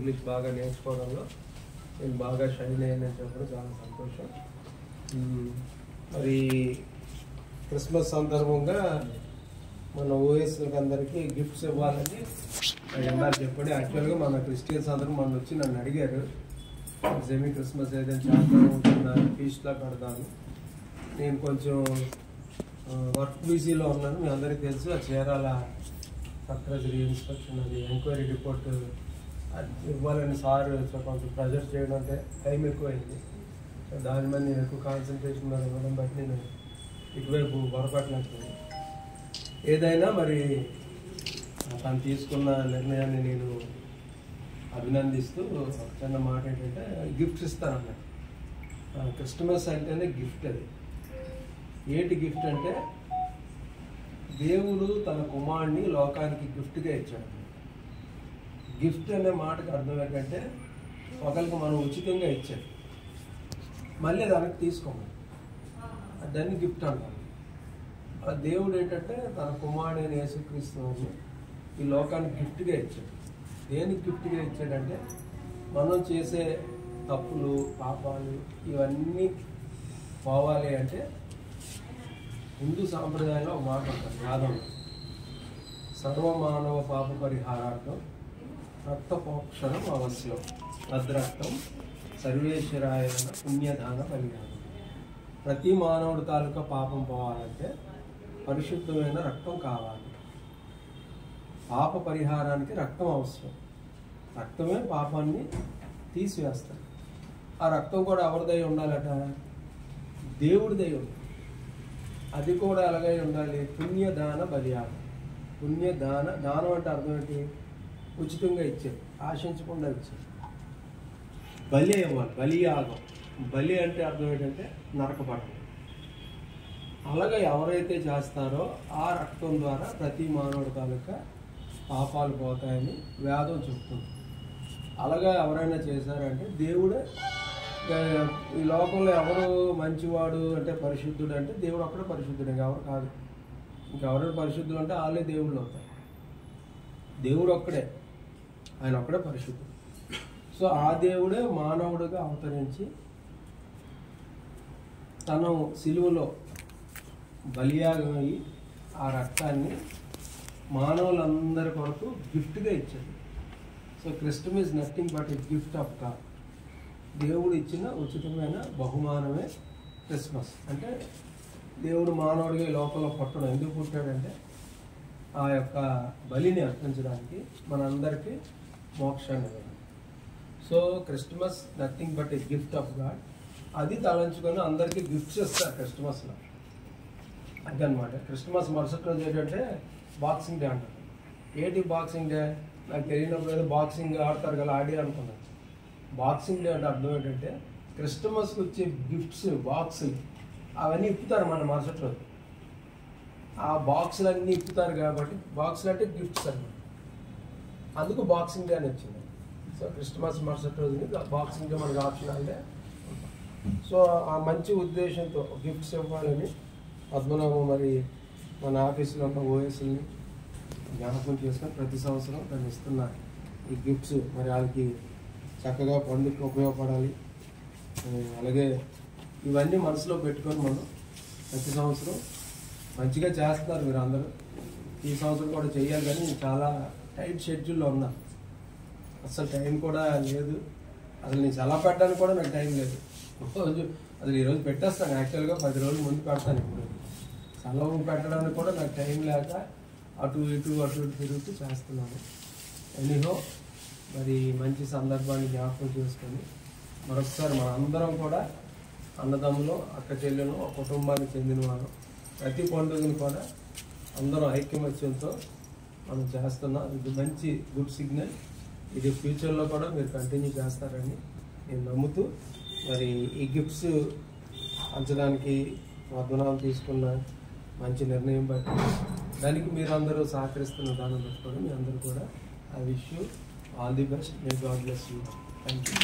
English బాగా నేర్చుకోవడంలో నేను బాగా షైన్ అయ్యానని చెప్పడం చాలా సంతోషం. మరి క్రిస్మస్ సందర్భంగా మన ఓఎస్కి అందరికీ గిఫ్ట్స్ ఇవ్వాలని ఎందారు చెప్పండి. యాక్చువల్గా మన క్రిస్టియన్స్ అందరూ మన వచ్చి నన్ను అడిగారు, సెమీ క్రిస్మస్ ఏదైనా చేద్దాం ఫీస్ట్లా పెడతాను. నేను కొంచెం వర్క్ బిజీలో ఉన్నాను, మీ అందరికీ తెలుసు. ఆ చీరాల సక్రటరీ ఇన్స్పెక్షన్ అది ఎంక్వైరీ రిపోర్ట్ ఇవ్వాలని సార్ కొంచెం ప్రెజర్ చేయడం అంటే టైం ఎక్కువైంది. దాని మీద నేను ఎక్కువ కాన్సన్ట్రేషన్ మీద ఇవ్వడం బట్టి నేను ఇటువైపు పొరపాటునట్టు. ఏదైనా మరి తను తీసుకున్న నిర్ణయాన్ని నేను అభినందిస్తూ చిన్న మాట ఏంటంటే గిఫ్ట్స్ ఇస్తానన్నట్టు. క్రిస్మస్ అంటేనే గిఫ్ట్. అది ఏంటి గిఫ్ట్ అంటే దేవుడు తన కుమారుడిని లోకానికి గిఫ్ట్గా ఇచ్చాడు. గిఫ్ట్ అనే మాటకు అర్థం ఏంటంటే ఒకరికి మనం ఉచితంగా ఇచ్చాడు, మళ్ళీ దానికి తీసుకోమని, దాన్ని గిఫ్ట్ అంటాం. ఆ దేవుడు ఏంటంటే తన కుమారుడైన యేసుక్రీస్తుని ఈ లోకానికి గిఫ్ట్గా ఇచ్చాడు. దేనికి గిఫ్ట్గా ఇచ్చాడంటే మనం చేసే తప్పులు పాపాలు ఇవన్నీ పోవాలి అంటే హిందూ సాంప్రదాయంలో ఒక మాట ఉంటుంది వేదంలో, సర్వమానవ పాప పరిహారార్థం రక్తపోక్షణం అవశ్యం, తద్రక్తం సర్వేశ్వరాయ పుణ్యదాన పరిహారం. ప్రతి మానవుడి తాలూకా పాపం పోవాలంటే పరిశుద్ధమైన రక్తం కావాలి. పాప పరిహారానికి రక్తం అవసరం. రక్తమే పాపాన్ని తీసివేస్తాడు. ఆ రక్తం కూడా ఎవరిదై ఉండాలట? దేవుడిదై ఉండాలి. అది కూడా ఎలాగై ఉండాలి? పుణ్యదాన బలియాగం. దానం అంటే అర్థం ఏంటి? ఉచితంగా ఇచ్చేది, ఆశించకుండా ఇచ్చేది. బలి ఇవ్వాలి, బలియాగం. బలి అంటే అర్థం ఏంటంటే నరకబడడం. అలాగే ఎవరైతే చేస్తారో ఆ రక్తం ద్వారా ప్రతి మానవుడి తాలూకా పాపాలు పోతాయని వేదం చెప్తుంది. అలాగా ఎవరైనా చేశారంటే దేవుడే. ఈ లోకంలో ఎవరు మంచివాడు అంటే పరిశుద్ధుడు అంటే దేవుడు ఒక్కడే పరిశుద్ధుడు, ఎవరు కాదు. ఇంకెవరైనా పరిశుద్ధులు అంటే వాళ్ళే దేవుళ్ళు అవుతారు. దేవుడు ఒక్కడే, ఆయన ఒక్కడే పరిశుద్ధుడు. సో ఆ దేవుడే మానవుడిగా అవతరించి తను సిలువలో బలియాగం అయ్యి ఆ రక్తాన్ని మానవులందరి కొరకు గిఫ్ట్గా ఇచ్చాడు. So Christmas is nothing but a gift of God. దేవుడు ఇచ్చిన ఉచితమైన బహుమానమే క్రిస్మస్. అంటే దేవుడు మానవుడిగా ఈ లోకంలో పుట్టడం ఎందుకు పుట్టాడంటే ఆ యొక్క బలిని అర్పించడానికి, మనందరికీ మోక్షాన్ని ఇవ్వడం. So Christmas nothing but A gift of God. అది తలంచుకొని అందరికీ గిఫ్ట్స్ ఇస్తారు క్రిస్మస్లో. అదనమాట. క్రిస్మస్ మరుసటి రోజు ఏంటంటే బాక్సింగ్ డే అంటారు. ఏంటి బాక్సింగ్ డే? నాకు తెలియనప్పుడు ఏదో బాక్సింగ్ ఆడతారు కదా, ఆడి అనుకున్నాను. బాక్సింగ్ డే అంటే అర్థం ఏంటంటే క్రిస్మస్కి వచ్చే గిఫ్ట్స్ బాక్సులు అవన్నీ ఇప్పుతారు మన మరుసటి రోజు. ఆ బాక్సులు అన్నీ ఇప్పుతారు కాబట్టి బాక్సులు అంటే గిఫ్ట్స్ అన్నమాట. అందుకు బాక్సింగ్ డే అని వచ్చింది. సో క్రిస్మస్ మరుసటి రోజుని బాక్సింగ్ డే మనకు ఆప్షనల్ డే. సో ఆ మంచి ఉద్దేశంతో గిఫ్ట్స్ ఇవ్వాలని పద్మనాభం మరి మన ఆఫీసులో ఉన్న ఓఎస్ని జ్ఞాపకం చేసుకొని ప్రతి సంవత్సరం దాన్ని ఇస్తున్నారు. ఈ గిఫ్ట్స్ మరి వాళ్ళకి చక్కగా పండుగ ఉపయోగపడాలి. అలాగే ఇవన్నీ మనసులో పెట్టుకొని మనం ప్రతి సంవత్సరం మంచిగా చేస్తున్నారు మీరు అందరూ. ఈ సంవత్సరం కూడా చేయాలి, కానీ చాలా టైట్ షెడ్యూల్లో ఉన్నా. అసలు టైం కూడా లేదు. అసలు నేను సెలవు పెట్టడానికి కూడా నాకు టైం లేదు. రోజు అసలు ఈరోజు పెట్టేస్తాను. యాక్చువల్గా 10 రోజుల ముందు పెడతాను. ఇప్పుడు సెలవు పెట్టడానికి కూడా నాకు టైం లేక అటు ఇటు తిరుగుతూ చేస్తున్నాను. ఎనీహో మరి మంచి సందర్భాన్ని జ్ఞాపకం చేసుకొని మరొకసారి మన అందరం కూడా అన్నదమ్ములు, అక్క చెల్లెలు, ఒక కుటుంబానికి చెందిన వారు ప్రతి పండుగను కూడా అందరం ఐక్యమత్యంతో మనం చేస్తున్నాం. ఇది మంచి గుడ్ సిగ్నల్. ఇది ఫ్యూచర్లో కూడా మీరు కంటిన్యూ చేస్తారని నేను నమ్ముతూ మరి ఈ గిఫ్ట్స్ పంచడానికి పద్మనాభం తీసుకున్న మంచి నిర్ణయం బట్టి దానికి మీరు అందరూ సహకరిస్తున్న దాన్ని బట్టి మీ అందరూ కూడా I wish you all the best. May God bless you. Thank you.